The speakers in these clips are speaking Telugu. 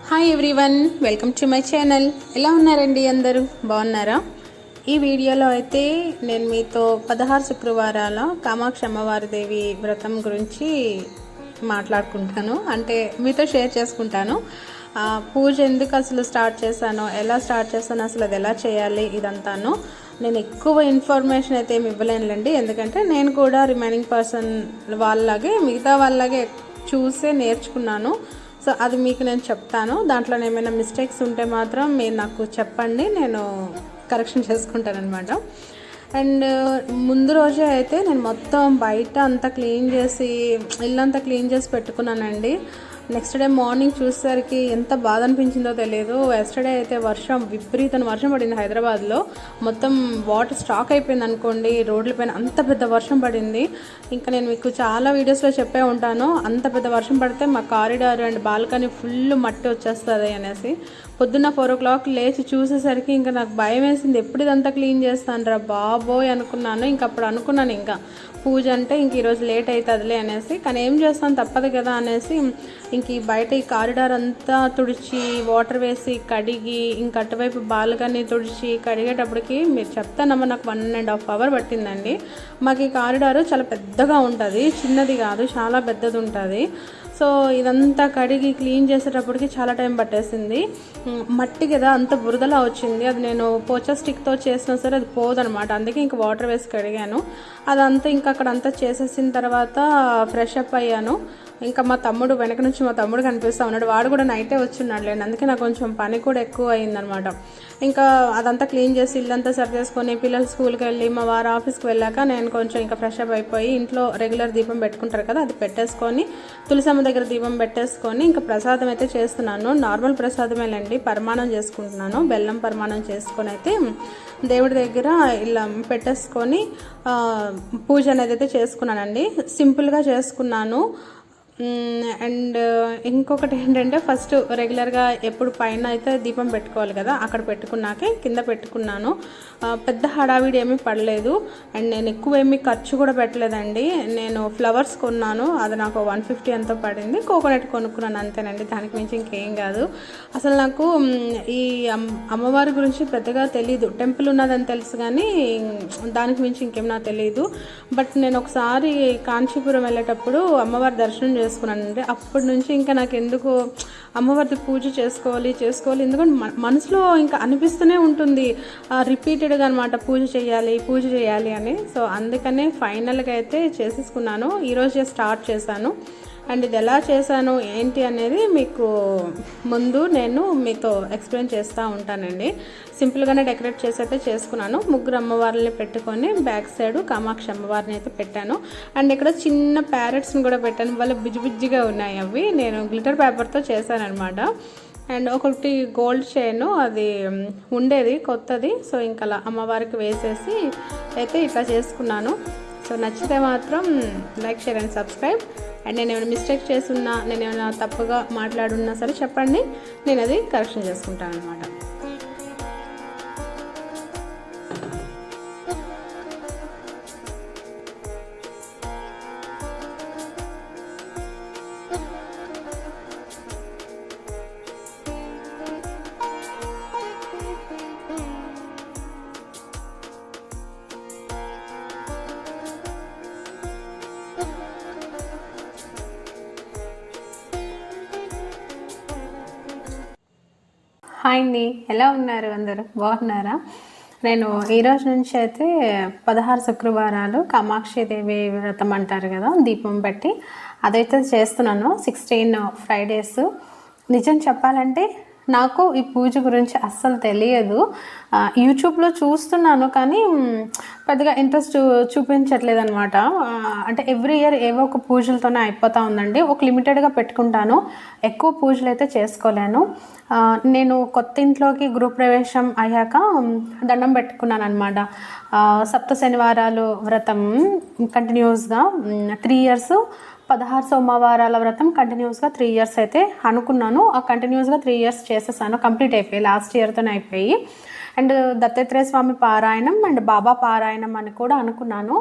Hi everyone, welcome to my channel. ఎలా ఉన్నారండి? అందరూ బాగున్నారా? ఈ వీడియోలో అయితే నేను మీతో 16 శుక్రవారాల కామాక్షి అమ్మవారి దేవి వ్రతం గురించి మాట్లాడుకుంటాను. అంటే మీతో షేర్ చేసుకుంటాను. పూజ ఎందుకు అసలు స్టార్ట్ చేశాను, ఎలా స్టార్ట్ చేశాను, అసలు అది ఎలా చేయాలి, ఇదంతాను నేను ఎక్కువ ఇన్ఫర్మేషన్ అయితే ఏమి ఇవ్వలేనులేండి. ఎందుకంటే నేను కూడా రిమైనింగ్ పర్సన్ వాళ్ళలాగే మిగతా వాళ్ళలాగే చూసే నేర్చుకున్నాను. సో అది మీకు నేను చెప్తాను. దాంట్లో ఏమైనా మిస్టేక్స్ ఉంటే మాత్రం మీరు నాకు చెప్పండి, నేను కరెక్షన్ చేసుకుంటాను అనమాట. అండ్ ముందు రోజే అయితే నేను మొత్తం బయట అంతా క్లీన్ చేసి ఇల్లంతా క్లీన్ చేసి పెట్టుకున్నానండి. నెక్స్ట్ డే మార్నింగ్ చూసేసరికి ఎంత బాధ అనిపించిందో తెలియదు. ఎస్టర్డే అయితే విపరీతమైన వర్షం పడింది హైదరాబాద్లో. మొత్తం వాటర్ స్టాక్ అయిపోయింది అనుకోండి, రోడ్లపైన అంత పెద్ద వర్షం పడింది. ఇంకా నేను మీకు చాలా వీడియోస్లో చెప్పే ఉంటాను, అంత పెద్ద వర్షం పడితే మా కారిడార్ అండ్ బాల్కనీ ఫుల్ మట్టి వచ్చేస్తుంది అనేసి. పొద్దున్న 4 o'clock లేచి చూసేసరికి ఇంకా నాకు భయం వేసింది. ఎప్పుడు ఇదంతా క్లీన్ చేస్తాను రా బాబోయ్ అనుకున్నాను. ఇంక అప్పుడు అనుకున్నాను ఇంకా పూజ అంటే ఇంక ఈరోజు లేట్ అవుతుందిలే అనేసి. కానీ ఏం చేస్తాను, తప్పదు కదా అనేసి ఇంక ఈ బయట ఈ కారిడార్ అంతా తుడిచి వాటర్ వేసి కడిగి ఇంక అటువైపు బాల్కనీ తుడిచి కడిగేటప్పటికి మీరు చెప్తానమ్మా నాకు 1.5 hours పట్టిందండి. మాకు ఈ కారిడారు చాలా పెద్దగా ఉంటుంది, చిన్నది కాదు, చాలా పెద్దది ఉంటుంది. సో ఇదంతా కడిగి క్లీన్ చేసేటప్పటికి చాలా టైం పట్టేసింది. మట్టి కదా అంత బురదలా వచ్చింది. అది నేను పోచా స్టిక్తో చేసినా సరే అది పోదనమాట. అందుకే ఇంకా వాటర్ వేసి కడిగాను. అదంతా ఇంకా అక్కడ అంతా చేసేసిన తర్వాత ఫ్రెష్ అప్ అయ్యాను. ఇంకా మా తమ్ముడు వెనక నుంచి మా తమ్ముడు కనిపిస్తూ ఉన్నాడు. వాడు కూడా నైటే వచ్చున్నాడులేండి. అందుకే నాకు కొంచెం పని కూడా ఎక్కువ అయిందనమాట. ఇంకా అదంతా క్లీన్ చేసి ఇల్లంతా సరి చేసుకొని పిల్లలు స్కూల్కి వెళ్ళి మా వారు ఆఫీస్కి వెళ్ళాక నేను కొంచెం ఇంకా ఫ్రెష్ అప్ అయిపోయి ఇంట్లో రెగ్యులర్ దీపం పెట్టుకుంటారు కదా, అది పెట్టేసుకొని తులసమ్మ దగ్గర దీపం పెట్టేసుకొని ఇంకా ప్రసాదం అయితే చేస్తున్నాను. నార్మల్ ప్రసాదమేలండి, పరమాణం చేసుకుంటున్నాను. బెల్లం పరమాణం చేసుకొని అయితే దేవుడి దగ్గర ఇలా పెట్టేసుకొని పూజ అనేది అయితే చేసుకున్నానండి. సింపుల్గా చేసుకున్నాను. అండ్ ఇంకొకటి ఏంటంటే ఫస్ట్ రెగ్యులర్గా ఎప్పుడు పైన అయితే దీపం పెట్టుకోవాలి కదా, అక్కడ పెట్టుకున్నాకే కింద పెట్టుకున్నాను. పెద్ద హడావిడి ఏమీ పడలేదు. అండ్ నేను ఎక్కువ ఏమీ ఖర్చు కూడా పెట్టలేదండి. నేను ఫ్లవర్స్ కొన్నాను, అది నాకు 150 ఎంతో పడింది. కోకోనట్ కొనుక్కున్నాను, అంతేనండి, దానికి మించి ఇంకేం కాదు. అసలు నాకు ఈ అమ్మవారి గురించి పెద్దగా తెలీదు. టెంపుల్ ఉన్నదని తెలుసు కానీ దానికి మించి ఇంకేం నాకు తెలియదు. బట్ నేను ఒకసారి కాంచీపురం వెళ్ళేటప్పుడు అమ్మవారి దర్శనం చేసుకున్నానండి. అప్పటి నుంచి ఇంకా నాకు ఎందుకు అమ్మవారి పూజ చేసుకోవాలి ఎందుకంటే మనసులో ఇంకా అనిపిస్తూనే ఉంటుంది రిపీటెడ్గా అనమాట, పూజ చేయాలి అని. సో అందుకనే ఫైనల్గా అయితే చేసేసుకున్నాను. ఈరోజే స్టార్ట్ చేశాను. అండ్ ఇది ఎలా చేశాను ఏంటి అనేది మీకు ముందు నేను మీతో ఎక్స్ప్లెయిన్ చేస్తూ ఉంటానండి. సింపుల్గానే డెకరేట్ చేసి అయితే చేసుకున్నాను. 3 అమ్మవారిని పెట్టుకొని బ్యాక్ సైడ్ కామాక్షి అమ్మవారిని అయితే పెట్టాను. అండ్ ఇక్కడ చిన్న ప్యారెట్స్ని కూడా పెట్టాను. వాళ్ళ బుజ్జిగా ఉన్నాయి. అవి నేను గ్లిటర్ పేపర్తో చేశానమాట. అండ్ ఒకటి గోల్డ్ చైన్ అది ఉండేది కొత్తది. సో ఇంకా అలా అమ్మవారికి వేసేసి అయితే ఇట్లా చేసుకున్నాను. సో నచ్చితే మాత్రం like, share and subscribe. And నేను ఏమైనా మిస్టేక్ చేస్తున్నా, నేను ఏమైనా తప్పుగా మాట్లాడున్నా సరే చెప్పండి, నేను అది కరెక్షన్ చేసుకుంటాను అనమాట. హాయ్ అండి, ఎలా ఉన్నారు? అందరూ బాగున్నారా? నేను ఈరోజు నుంచి అయితే 16 శుక్రవారాలు కామాక్షి దేవి వ్రతం అంటారు కదా, దీపం పెట్టి అదైతే చేస్తున్నాను. 16 ఫ్రైడేస్. నిజం చెప్పాలంటే నాకు ఈ పూజ గురించి అస్సలు తెలియదు. యూట్యూబ్లో చూస్తున్నాను కానీ పెద్దగా ఇంట్రెస్ట్ చూపించట్లేదు అనమాట. అంటే ఎవ్రీ ఇయర్ ఏవో ఒక పూజలతోనే అయిపోతూ ఉందండి. ఒక లిమిటెడ్గా పెట్టుకుంటాను, ఎక్కువ పూజలు అయితే చేసుకోలేను. నేను కొత్త ఇంట్లోకి గృహప్రవేశం అయ్యాక దండం పెట్టుకున్నాను అనమాట. 7 శనివారాలు వ్రతం కంటిన్యూస్గా 3 years, 16 సోమవారాల వ్రతం కంటిన్యూస్గా 3 years అయితే అనుకున్నాను. ఆ కంటిన్యూస్గా 3 years చేసేసాను, కంప్లీట్ అయిపోయి లాస్ట్ ఇయర్తోనే అయిపోయి. అండ్ దత్తాత్రేయ స్వామి పారాయణం అండ్ బాబా పారాయణం అని కూడా అనుకున్నాను.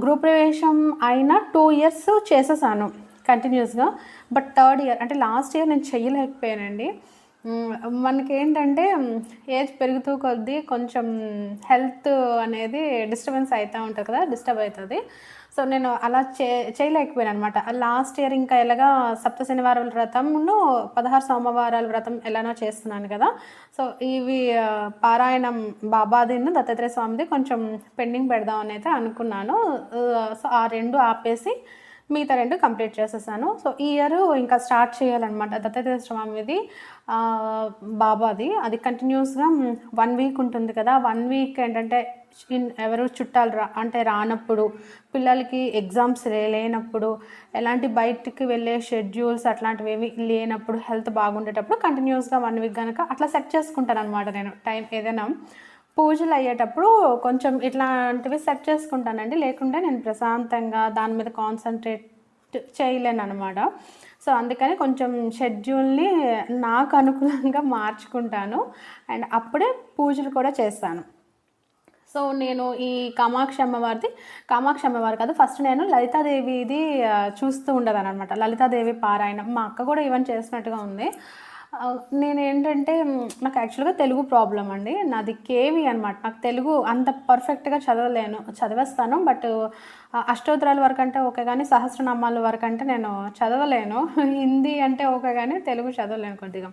గృహప్రవేశం అయిన 2 years చేసేసాను. కంటిన్యూస్గా. బట్ థర్డ్ ఇయర్ అంటే లాస్ట్ ఇయర్ నేను చేయలేకపోయానండి. మనకేంటంటే ఏజ్ పెరుగుతూ కొద్దీ కొంచెం హెల్త్ అనేది డిస్టర్బెన్స్ అవుతూ ఉంటుంది కదా, డిస్టర్బ్ అవుతుంది. సో నేను అలా చేయలేకపోయాను అనమాట. లాస్ట్ ఇయర్ ఇంకా ఎలాగా సప్త శనివారాల వ్రతంను 16 సోమవారాల వ్రతం ఎలానో చేస్తున్నాను కదా. సో ఇవి పారాయణం బాబాదిను దత్తాత్రేయ స్వామిది కొంచెం పెండింగ్ పెడదామని అయితే అనుకున్నాను. సో ఆ 2 ఆపేసి మిగతా 2 కంప్లీట్ చేసేసాను. సో ఈ ఇయర్ ఇంకా స్టార్ట్ చేయాలన్నమాట దత్తాత్రేయ స్వామిది బాబాది. అది కంటిన్యూస్గా 1 వీక్ ఉంటుంది కదా. 1 వీక్ ఏంటంటే ఎవరు చుట్టాలు అంటే రానప్పుడు, పిల్లలకి ఎగ్జామ్స్ లేనప్పుడు, ఎలాంటి బయటికి వెళ్ళే షెడ్యూల్స్ అట్లాంటివి ఏవి లేనప్పుడు, హెల్త్ బాగుండేటప్పుడు కంటిన్యూస్గా 1 వీక్ కనుక అట్లా సెట్ చేసుకుంటాను అనమాట. నేను టైం ఏదైనా పూజలు అయ్యేటప్పుడు కొంచెం ఇట్లాంటివి సెట్ చేసుకుంటానండి. లేకుంటే నేను ప్రశాంతంగా దాని మీద కాన్సన్ట్రేట్ చేయలేను అనమాట. సో అందుకని కొంచెం షెడ్యూల్ని నాకు అనుకూలంగా మార్చుకుంటాను. అండ్ అప్పుడే పూజలు కూడా చేస్తాను. సో నేను ఈ కామాక్షి అమ్మవారు కాదు, ఫస్ట్ నేను లలితాదేవిది చూస్తూ ఉండేదాన్ని అనమాట. లలితాదేవి పారాయణం మా అక్క కూడా ఈవెన్ చేసినట్టుగా ఉంది. నేనేంటంటే నాకు యాక్చువల్గా తెలుగు ప్రాబ్లం అండి. నాది కేవి అనమాట. నాకు తెలుగు అంత పర్ఫెక్ట్గా చదివేస్తాను. బట్ అష్టోత్తరాల వరకు అంటే ఓకే, కానీ సహస్రనామాల వరకు అంటే నేను చదవలేను. హిందీ అంటే ఓకే, కానీ తెలుగు చదవలేను కొద్దిగా.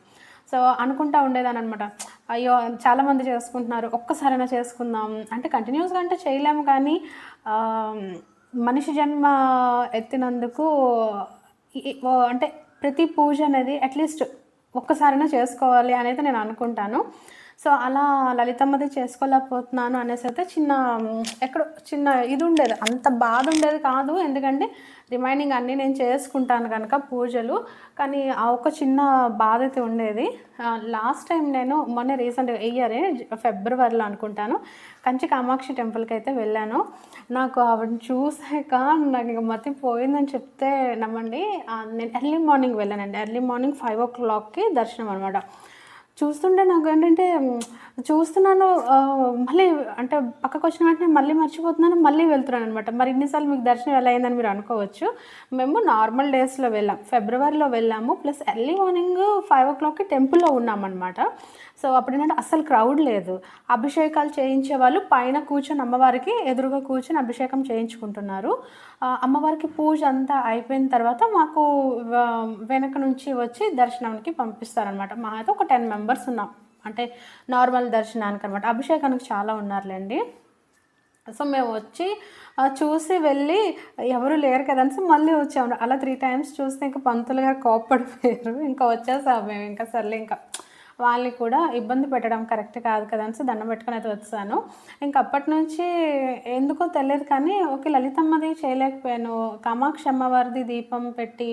సో అనుకుంటా ఉండేదాన్ని అనమాట, అయ్యో చాలామంది చేసుకుంటున్నారు, ఒక్కసారైనా చేసుకుందాం అంటే. కంటిన్యూస్గా అంటే చేయలేము, కానీ మనిషి జన్మ ఎత్తినందుకు అంటే ప్రతి పూజ అనేది అట్లీస్ట్ ఒక్కసారైనా చేసుకోవాలి అనేది నేను అనుకుంటాను. సో అలా లలితమ్మది చేసుకోలేకపోతున్నాను అనేసి అయితే చిన్న ఇది ఉండేది, అంత బాధ ఉండేది కాదు. ఎందుకంటే రిమైనింగ్ అన్నీ నేను చేసుకుంటాను కనుక పూజలు. కానీ ఆ ఒక చిన్న బాధ అయితే ఉండేది. లాస్ట్ టైం నేను మొన్న రీసెంట్గా ఇయరే ఫిబ్రవరిలో అనుకుంటాను కంచి కామాక్షి టెంపుల్కి అయితే వెళ్ళాను. నాకు ఆవిడని చూసాక నాకు ఇక మతిపోయిందని చెప్తే నమ్మండి. నేను ఎర్లీ మార్నింగ్ వెళ్ళానండి. ఎర్లీ మార్నింగ్ 5 o'clockకి దర్శనం అనమాట. చూస్తుంటే నాకు ఏంటంటే చూస్తున్నాను, మళ్ళీ అంటే పక్కకు వచ్చిన వెంటనే మళ్ళీ మర్చిపోతున్నాను, మళ్ళీ వెళ్తున్నాను అనమాట. మరి ఇన్నిసార్లు మీకు దర్శనం ఎలా అయిందని మీరు అనుకోవచ్చు. మేము నార్మల్ డేస్లో వెళ్ళాం, ఫిబ్రవరిలో వెళ్ళాము. ప్లస్ ఎర్లీ మార్నింగ్ 5 o'clockకి టెంపుల్లో ఉన్నామన్నమాట. సో అప్పుడు ఏంటంటే అస్సలు క్రౌడ్ లేదు. అభిషేకాలు చేయించే వాళ్ళు పైన కూర్చొని అమ్మవారికి ఎదురుగా కూర్చొని అభిషేకం చేయించుకుంటున్నారు. అమ్మవారికి పూజ అంతా అయిపోయిన తర్వాత మాకు వెనక నుంచి వచ్చి దర్శనానికి పంపిస్తారనమాట. మా అయితే ఒక 10 members ఉన్నాం, అంటే నార్మల్ దర్శనానికి అనమాట. అభిషేకానికి చాలా ఉన్నారులేండి. సో మేము వచ్చి చూసి వెళ్ళి ఎవరు లేరు కదనేసి మళ్ళీ వచ్చాము. అలా 3 times చూస్తే ఇంకా పంతులు గారు కోప్పడిపోయారు. ఇంకా వచ్చేసాము మేము. ఇంకా సర్లే, ఇంకా వాళ్ళని కూడా ఇబ్బంది పెట్టడం కరెక్ట్ కాదు కదా అనేసి దండం పెట్టుకుని అయితే వచ్చాను. ఇంక అప్పటి నుంచి ఎందుకో తెలియదు, కానీ ఓకే లలితమ్మది చేయలేకపోయాను. కామాక్షి అమ్మవారిది దీపం పెట్టి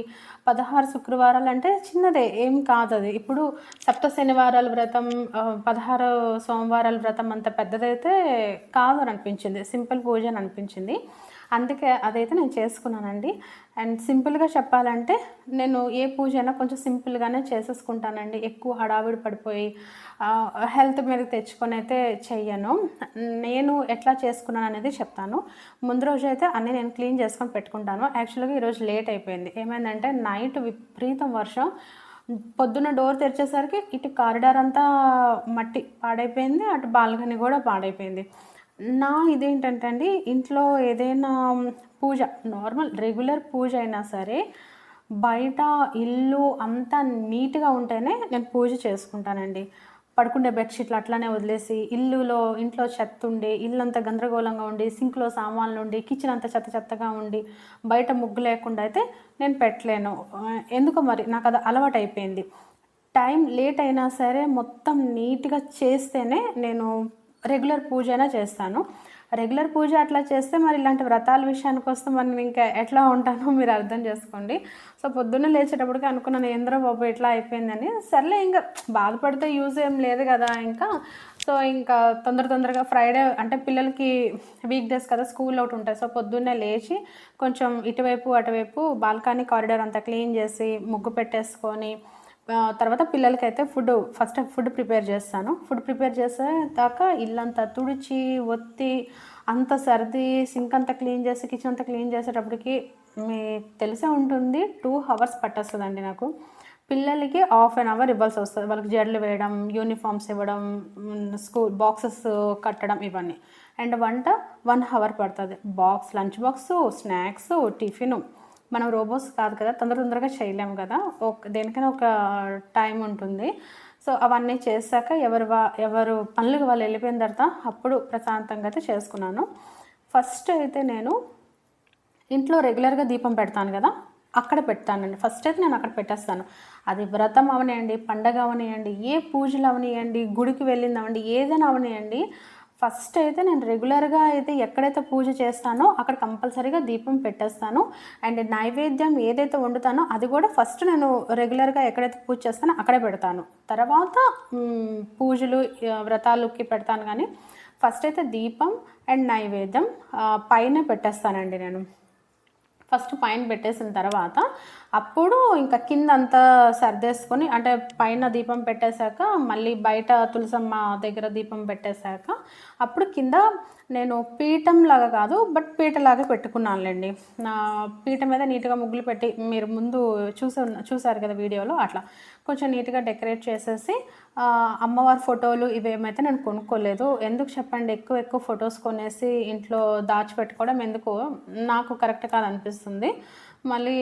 16 శుక్రవారాలు అంటే చిన్నదే, ఏం కాదు అది. ఇప్పుడు సప్త శనివారాల వ్రతం, 16 సోమవారాల వ్రతం అంత పెద్దదైతే కాదు అని అనిపించింది. సింపుల్ పూజ అని అనిపించింది. అందుకే అదైతే నేను చేసుకున్నానండి. అండ్ సింపుల్గా చెప్పాలంటే నేను ఏ పూజ అయినా కొంచెం సింపుల్గానే చేసేసుకుంటానండి. ఎక్కువ హడావిడి పడిపోయి హెల్త్ మీద తెచ్చుకొని అయితే చెయ్యను. నేను ఎట్లా చేసుకున్నాను అనేది చెప్తాను. ముందు రోజు అయితే అన్నీ నేను క్లీన్ చేసుకొని పెట్టుకుంటాను. యాక్చువల్గా ఈరోజు లేట్ అయిపోయింది. ఏమైందంటే నైట్ విపరీతం వర్షం. పొద్దున్న డోర్ తెరిచేసరికి ఇటు కారిడార్ అంతా మట్టి పాడైపోయింది, అటు బాల్కనీ కూడా పాడైపోయింది. ఇదేంటంటే అండి, ఇంట్లో ఏదైనా పూజ నార్మల్ రెగ్యులర్ పూజ అయినా సరే బయట ఇల్లు అంతా నీట్గా ఉంటేనే నేను పూజ చేసుకుంటానండి. పడుకుండే బెడ్షీట్లు అట్లానే వదిలేసి ఇంట్లో చెత్త ఉండి, ఇల్లు అంతా గందరగోళంగా ఉండి, సింక్లో సామాన్లు ఉండి, కిచెన్ అంతా చెత్తగా ఉండి, బయట ముగ్గు లేకుండా అయితే నేను పెట్టలేను. ఎందుకో మరి నాకు అది అలవాటు అయిపోయింది. టైం లేట్ అయినా సరే మొత్తం నీట్గా చేస్తేనే నేను రెగ్యులర్ పూజ అయినా చేస్తాను. రెగ్యులర్ పూజ అట్లా చేస్తే మరి ఇలాంటి వ్రతాల విషయానికి వస్తే మరి నేను ఇంకా ఎట్లా ఉంటానో మీరు అర్థం చేసుకోండి. సో పొద్దున్నే లేచేటప్పటికి అనుకున్నాను, ఏంద్రా బాబు ఇట్లా అయిపోయిందని. సర్లే ఇంకా బాధపడితే యూజ్ ఏం లేదు కదా ఇంకా. సో ఇంకా తొందరగా ఫ్రైడే అంటే పిల్లలకి వీక్ డేస్ కదా, స్కూల్ అవుట్ ఉంటాయి. సో పొద్దున్నే లేచి కొంచెం ఇటువైపు అటువైపు బాల్కనీ కారిడార్ అంతా క్లీన్ చేసి ముగ్గు పెట్టేసుకొని తర్వాత పిల్లలకైతే ఫస్ట్ ఫుడ్ ప్రిపేర్ చేస్తాను. ఫుడ్ ప్రిపేర్ చేసేదాకా ఇల్లంతా తుడిచి ఒత్తి అంత సర్ది సింక్ అంతా క్లీన్ చేసి కిచెన్ అంతా క్లీన్ చేసేటప్పటికి మీకు తెలిసే ఉంటుంది 2 hours పట్టేస్తుందండి నాకు. పిల్లలకి హాఫ్ అన్ అవర్ ఇవ్వాల్సి వస్తుంది. వాళ్ళకి జడలు వేయడం, యూనిఫామ్స్ ఇవ్వడం, స్కూల్ బాక్సెస్ కట్టడం ఇవన్నీ. అండ్ వంట 1 hour పడుతుంది. Lunch box, snacks, tiffin. మనం రోబోస్ కాదు కదా, తొందరగా చేయలేము కదా, దేనికైనా ఒక టైం ఉంటుంది. సో అవన్నీ చేశాక ఎవరు పనులకు వాళ్ళు వెళ్ళిపోయిన తర్వాత అప్పుడు ప్రశాంతంగా అయితే చేసుకున్నాను. ఫస్ట్ అయితే నేను ఇంట్లో రెగ్యులర్గా దీపం పెడతాను కదా, అక్కడ పెడతానండి. ఫస్ట్ అయితే నేను అక్కడ పెట్టేస్తాను. అది వ్రతం అవనియండి, పండగ అవనియండి, ఏ పూజలు అవనియండి, గుడికి వెళ్ళింది అవ్వండి, ఏదైనా అవనియండి, ఫస్ట్ అయితే నేను రెగ్యులర్గా అయితే ఎక్కడైతే పూజ చేస్తానో అక్కడ కంపల్సరీగా దీపం పెట్టేస్తాను. అండ్ నైవేద్యం ఏదైతే వండుతానో అది కూడా ఫస్ట్ నేను రెగ్యులర్గా ఎక్కడైతే పూజ చేస్తానో అక్కడే పెడతాను. తర్వాత పూజలు వ్రతాలకి పెడతాను, కానీ ఫస్ట్ అయితే దీపం అండ్ నైవేద్యం పైన పెట్టేస్తానండి నేను. ఫస్ట్ పైన పెట్టేసిన తర్వాత అప్పుడు ఇంకా కింద అంతా సర్దేసుకొని, అంటే పైన దీపం పెట్టేశాక మళ్ళీ బయట తులసమ్మ దగ్గర దీపం పెట్టేశాక అప్పుడు కింద నేను పీఠం లాగా కాదు బట్ పీటలాగా పెట్టుకున్నానులేండి. నా పీట మీద నీట్గా ముగ్గులు పెట్టి, మీరు ముందు చూసారు కదా వీడియోలో, అట్లా కొంచెం నీట్గా డెకరేట్ చేసేసి అమ్మవారి ఫోటోలు ఇవేమైతే నేను కొనుక్కోలేదు. ఎందుకు చెప్పండి, ఎక్కువ ఫొటోస్ కొనేసి ఇంట్లో దాచిపెట్టుకోవడం ఎందుకు, నాకు కరెక్ట్ కాదు అనిపిస్తుంది. మళ్ళీ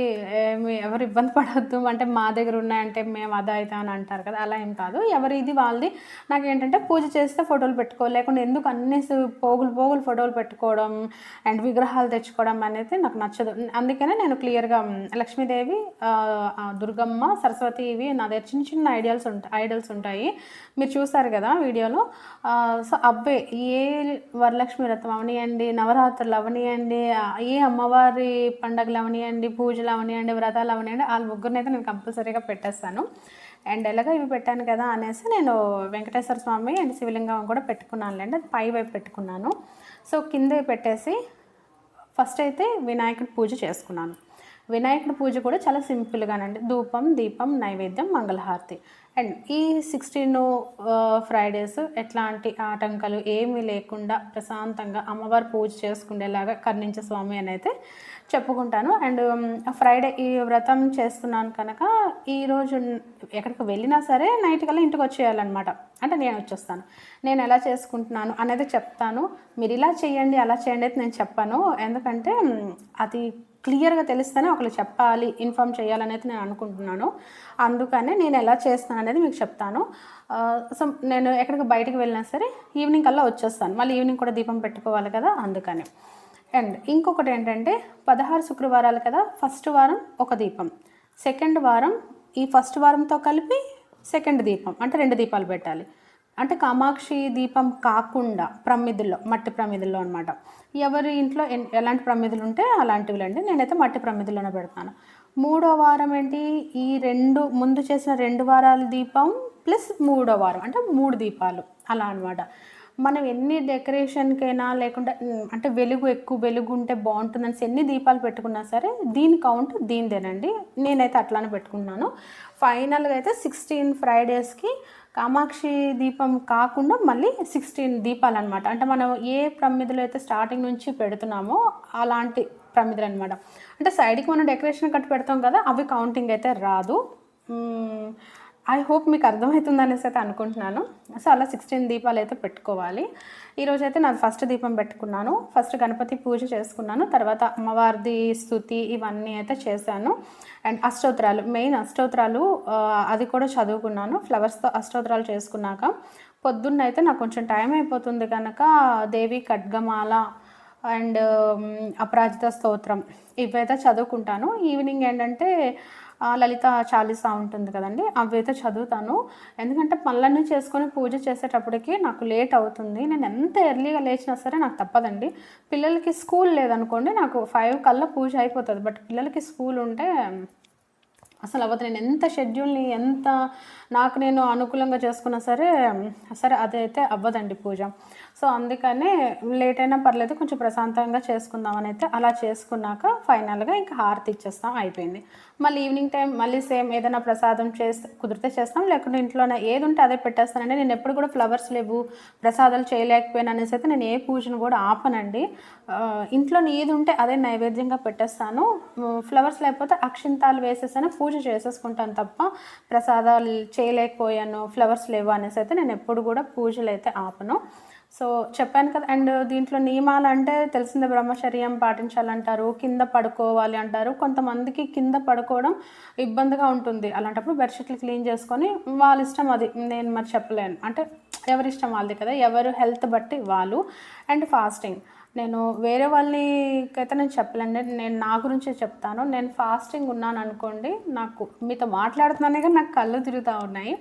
ఎవరు ఇబ్బంది పడవద్దు, అంటే మా దగ్గర ఉన్నాయంటే మేము అదే అవుతామని అంటారు కదా, అలా ఏం కాదు. ఎవరి ఇది వాళ్ళది. నాకేంటంటే పూజ చేస్తే ఫోటోలు పెట్టుకో, లేకుండా ఎందుకు అన్ని పోగులు ఫోటోలు పెట్టుకోవడం అండ్ విగ్రహాలు తెచ్చుకోవడం అనేది నాకు నచ్చదు. అందుకనే నేను క్లియర్గా లక్ష్మీదేవి, దుర్గమ్మ, సరస్వతి ఇవి నా దగ్గర చిన్న ఐడల్స్ ఉంటాయి. మీరు చూసారు కదా వీడియోలో. సో అవే ఏ వరలక్ష్మి వ్రతం అవనియండి, నవరాత్రులు అవనియండి, ఏ అమ్మవారి పండుగలు అవనియండి, పూజలు అవనియండి, వ్రతాలు అవనియండి, వాళ్ళ ముగ్గురిని అయితే నేను కంపల్సరీగా పెట్టేస్తాను. అండ్ ఎలాగ ఇవి పెట్టాను కదా అనేసి నేను వెంకటేశ్వర స్వామి అండ్ శివలింగం కూడా పెట్టుకున్నానులేండి. అది పై వైపు పెట్టుకున్నాను. సో కింద పెట్టేసి ఫస్ట్ అయితే వినాయకుడి పూజ చేసుకున్నాను. వినాయకుడి పూజ కూడా చాలా సింపుల్గానండి. ధూపం, దీపం, నైవేద్యం, మంగళహారతి. అండ్ ఈ 16 ఫ్రైడేస్ ఎట్లాంటి ఆటంకాలు ఏమీ లేకుండా ప్రశాంతంగా అమ్మవారి పూజ చేసుకునేలాగా కరుణించే స్వామి అని అయితే చెప్పుకుంటాను. అండ్ ఫ్రైడే ఈ వ్రతం చేస్తున్నాను కనుక ఈరోజు ఎక్కడికి వెళ్ళినా సరే నైట్ కల్లా ఇంటికి వచ్చేయాలన్నమాట. అంటే నేను వచ్చేస్తాను. నేను ఎలా చేసుకుంటున్నాను అనేది చెప్తాను. మీరు ఇలా చేయండి, అలా చేయండి అయితే నేను చెప్పాను. ఎందుకంటే అది క్లియర్గా తెలిస్తేనే ఒకరు చెప్పాలి, ఇన్ఫామ్ చేయాలనేది నేను అనుకుంటున్నాను. అందుకనే నేను ఎలా చేస్తాను అనేది మీకు చెప్తాను. సో నేను ఎక్కడికి బయటకు వెళ్ళినా సరే ఈవినింగ్ కల్లా వచ్చేస్తాను. మళ్ళీ ఈవినింగ్ కూడా దీపం పెట్టుకోవాలి కదా, అందుకని. అండ్ ఇంకొకటి ఏంటంటే 16 శుక్రవారాలు కదా, ఫస్ట్ వారం ఒక దీపం, సెకండ్ వారం ఈ ఫస్ట్ వారంతో కలిపి సెకండ్ దీపం, అంటే 2 దీపాలు పెట్టాలి. అంటే కామాక్షి దీపం కాకుండా ప్రమిదల్లో, మట్టి ప్రమిదల్లో అనమాట. ఎవరి ఇంట్లో ఎలాంటి ప్రమిదలు ఉంటే అలాంటివిలండి. నేనైతే మట్టి ప్రమిదల్లోనే పెడతాను. 3వ వారం ఏంటి, ఈ ముందు చేసిన 2 వారాల దీపం ప్లస్ 3వ వారం, అంటే 3 దీపాలు అలా అనమాట. మనం ఎన్ని డెకరేషన్కైనా లేకుండా, అంటే ఎక్కువ వెలుగు ఉంటే బాగుంటుందని ఎన్ని దీపాలు పెట్టుకున్నా సరే దీని కౌంట్ దీనిదేనండి. నేనైతే అట్లానే పెట్టుకున్నాను. ఫైనల్గా అయితే 16 ఫ్రైడేస్కి కామాక్షి దీపం కాకుండా మళ్ళీ 16 దీపాలు అనమాట. అంటే మనం ఏ ప్రమిదలు అయితే స్టార్టింగ్ నుంచి పెడుతున్నామో అలాంటి ప్రమిదలు అనమాట. అంటే సైడ్కి మనం డెకరేషన్ కట్టి పెడతాం కదా, అవి కౌంటింగ్ అయితే రాదు. ఐ హోప్ మీకు అర్థమవుతుందనేసి అయితే అనుకుంటున్నాను. సో అలా 16 దీపాలు అయితే పెట్టుకోవాలి. ఈరోజైతే నాది ఫస్ట్ దీపం పెట్టుకున్నాను. ఫస్ట్ గణపతి పూజ చేసుకున్నాను, తర్వాత అమ్మవారిది స్తుతి ఇవన్నీ అయితే చేశాను. అండ్ మెయిన్ అష్టోత్తరాలు అది కూడా చదువుకున్నాను. ఫ్లవర్స్తో అష్టోత్తరాలు చేసుకున్నాక పొద్దున్న అయితే నాకు కొంచెం టైం అయిపోతుంది కనుక దేవి ఖడ్గమాల అండ్ అపరాజిత స్తోత్రం ఇవైతే చదువుకుంటాను. ఈవినింగ్ ఏంటంటే లలిత చాలీసా ఉంటుంది కదండి, అవి అయితే చదువుతాను. ఎందుకంటే పనులన్నీ చేసుకొని పూజ చేసేటప్పటికి నాకు లేట్ అవుతుంది. నేను ఎంత ఎర్లీగా లేచినా సరే నాకు తప్పదండి. పిల్లలకి స్కూల్ లేదనుకోండి, నాకు 5 కల్లా పూజ అయిపోతుంది. బట్ పిల్లలకి స్కూల్ ఉంటే అసలు అవ్వదు. నేను ఎంత షెడ్యూల్‌ని ఎంత నాకు నేను అనుకూలంగా చేసుకున్నా సరే, అదైతే అవ్వదండి పూజ. సో, అందుకనే లేట్ అయినా పర్లేదు కొంచెం ప్రశాంతంగా చేసుకుందామని అయితే అలా చేసుకున్నాక ఫైనల్‌గా ఇంకా హారతి ఇచ్చేస్తాం అయిపోయింది. మళ్ళీ ఈవినింగ్ టైం మళ్ళీ సేమ్ ఏదైనా ప్రసాదం కుదిరితే చేస్తాం. లేకుంటే ఇంట్లోనే ఏదుంటే అదే పెట్టేస్తానండి. నేను ఎప్పుడు కూడా ఫ్లవర్స్ లేవు, ప్రసాదాలు చేయలేకపోయాను అనేసి అయితే నేను ఏ పూజను కూడా ఆపనండి. ఇంట్లోని ఏది ఉంటే అదే నైవేద్యంగా పెట్టేస్తాను. ఫ్లవర్స్ లేకపోతే అక్షింతాలు వేసేసాను, పూజ చేసేసుకుంటాను తప్ప ప్రసాదాలు చేయలేకపోయాను, ఫ్లవర్స్ లేవు అనేసి అయితే నేను ఎప్పుడు కూడా పూజలు అయితే ఆపను. సో, చెప్పాను కదా. అండ్ దీంట్లో నియమాలంటే తెలిసిందే, బ్రహ్మచర్యం పాటించాలంటారు, కింద పడుకోవాలి అంటారు. కొంతమందికి కింద పడుకోవడం ఇబ్బందిగా ఉంటుంది. అలాంటప్పుడు బెడ్‌షీట్లు క్లీన్ చేసుకొని వాళ్ళ ఇష్టం అది. నేను మరి చెప్పలేను. అంటే ఎవరిష్టం వాళ్ళది కదా! ఎవరు హెల్త్ బట్టి వాళ్ళు. And fasting. నేను వేరే వాళ్ళకైతే నేను చెప్పలేండి. నేను నా గురించే చెప్తాను. నేను ఫాస్టింగ్ ఉన్నాననుకోండి, నాకు మీతో మాట్లాడుతున్నానే గానీ నాకు కళ్ళు తిరుగుతా ఉన్నాయి.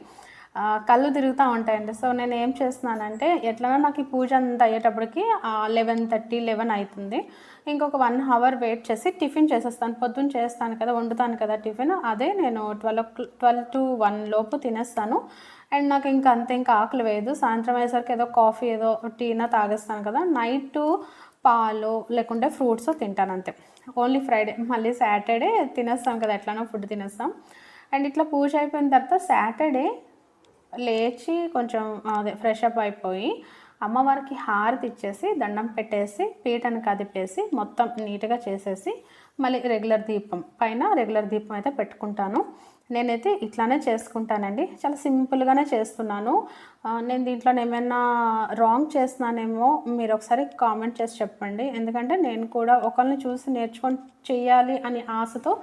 కళ్ళు తిరుగుతా ఉంటాయండి. సో, నేనేం చేస్తున్నానంటే ఎట్లనో నాకు ఈ పూజ అంతా అయ్యేటప్పటికి 11:30, 11 అయితుంది. ఇంకొక 1 అవర్ వెయిట్ చేసి టిఫిన్ చేసేస్తాను. పొద్దున్న చేస్తాను కదా, వండుతాను కదా టిఫిన్. అదే నేను 12-1 లోపు తినేస్తాను. అండ్ నాకు ఇంక అంతే, ఇంకా ఆకలి వేయదు. సాయంత్రం అయ్యేసరికి ఏదో కాఫీ ఏదో టీనో తాగేస్తాను కదా. నైటు పాలో లేకుంటే ఫ్రూట్సో తింటానంతే. ఓన్లీ ఫ్రైడే, మళ్ళీ సాటర్డే తినేస్తాం కదా, ఎట్లానో ఫుడ్ తినేస్తాం. అండ్ ఇట్లా పూజ అయిపోయిన తర్వాత సాటర్డే లేచి కొంచెం ఫ్రెష్ అప్ అయిపోయి అమ్మవారికి హారతి ఇచ్చేసి దండం పెట్టేసి పీటను కదిపేసి మొత్తం నీట్‌గా చేసేసి మళ్ళీ రెగ్యులర్ దీపం అయితే పెట్టుకుంటాను. నేనైతే ఇట్లానే చేసుకుంటానండి. చాలా సింపుల్‌గానే చేస్తున్నాను. నేను దీంట్లోనేమైనా రాంగ్ చేస్తున్నానేమో మీరొకసారి కామెంట్ చేసి చెప్పండి. ఎందుకంటే నేను కూడా ఒకళ్ళని చూసి నేర్చుకొని చెయ్యాలి అని ఆశతో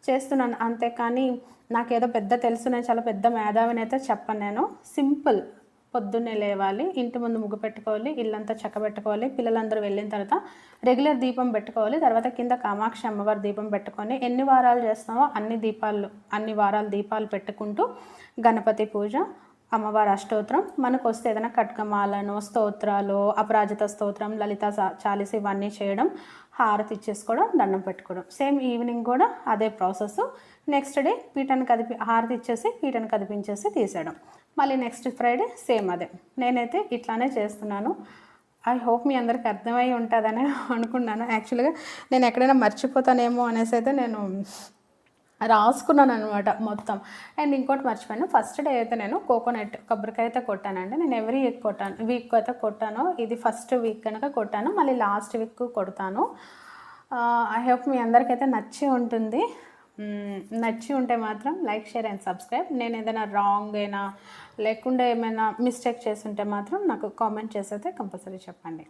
చేస్తున్నాను. అంతేకానీ నాకేదో పెద్ద తెలుసు, నేను చాలా పెద్ద మేధావినైతే చెప్పను నేను. సింపుల్. పొద్దున్నే లేవాలి, ఇంటి ముందు ముగ్గు పెట్టుకోవాలి, ఇల్లంతా చక్కబెట్టుకోవాలి, పిల్లలందరూ వెళ్ళిన తర్వాత రెగ్యులర్ దీపం పెట్టుకోవాలి. తర్వాత కింద కామాక్షి అమ్మవారి దీపం పెట్టుకొని ఎన్ని వారాలు చేస్తామో అన్ని వారాలు దీపాలు పెట్టుకుంటూ గణపతి పూజ, అమ్మవారి అష్టోత్తరం, మనకొస్తే ఏదైనా ఖడ్గమాలను, స్తోత్రాలు, అపరాజిత స్తోత్రం, లలిత చాలీస ఇవన్నీ చేయడం, హారతి ఇచ్చేసుకోవడం, దండం పెట్టుకోవడం. సేమ్ ఈవినింగ్ కూడా అదే ప్రాసెస్. నెక్స్ట్ డే హారతి ఇచ్చేసి పీటను కదిపించేసి తీసేయడం. మళ్ళీ నెక్స్ట్ ఫ్రైడే సేమ్ అదే. నేనైతే ఇట్లానే చేస్తున్నాను. ఐ హోప్ మీ అందరికి అర్థమై ఉంటుందని అనుకున్నాను. యాక్చువల్‌గా నేను ఎక్కడైనా మర్చిపోతానేమో అనేసి అయితే నేను రాసుకున్నాననమాట మొత్తం. అండ్ ఇంకోటి మర్చిపోయాను. ఫస్ట్ డే అయితే నేను కొబ్బరికాయ అయితే కొట్టానండి. నేను ఎవ్రీ వీక్ అయితే కొట్టాను. ఇది ఫస్ట్ వీక్ కనుక కొట్టాను. మళ్ళీ లాస్ట్ వీక్ కొడతాను. ఐ హోప్ మీ అందరికైతే నచ్చి ఉంటుంది. నచ్చి ఉంటే మాత్రం లైక్, షేర్ అండ్ సబ్స్క్రైబ్. నేను ఏదైనా రాంగ్ అయినా లేకుండా ఏమైనా మిస్టేక్ చేసుంటే మాత్రం నాకు కామెంట్ చేసి అయితే కంపల్సరీ చెప్పండి.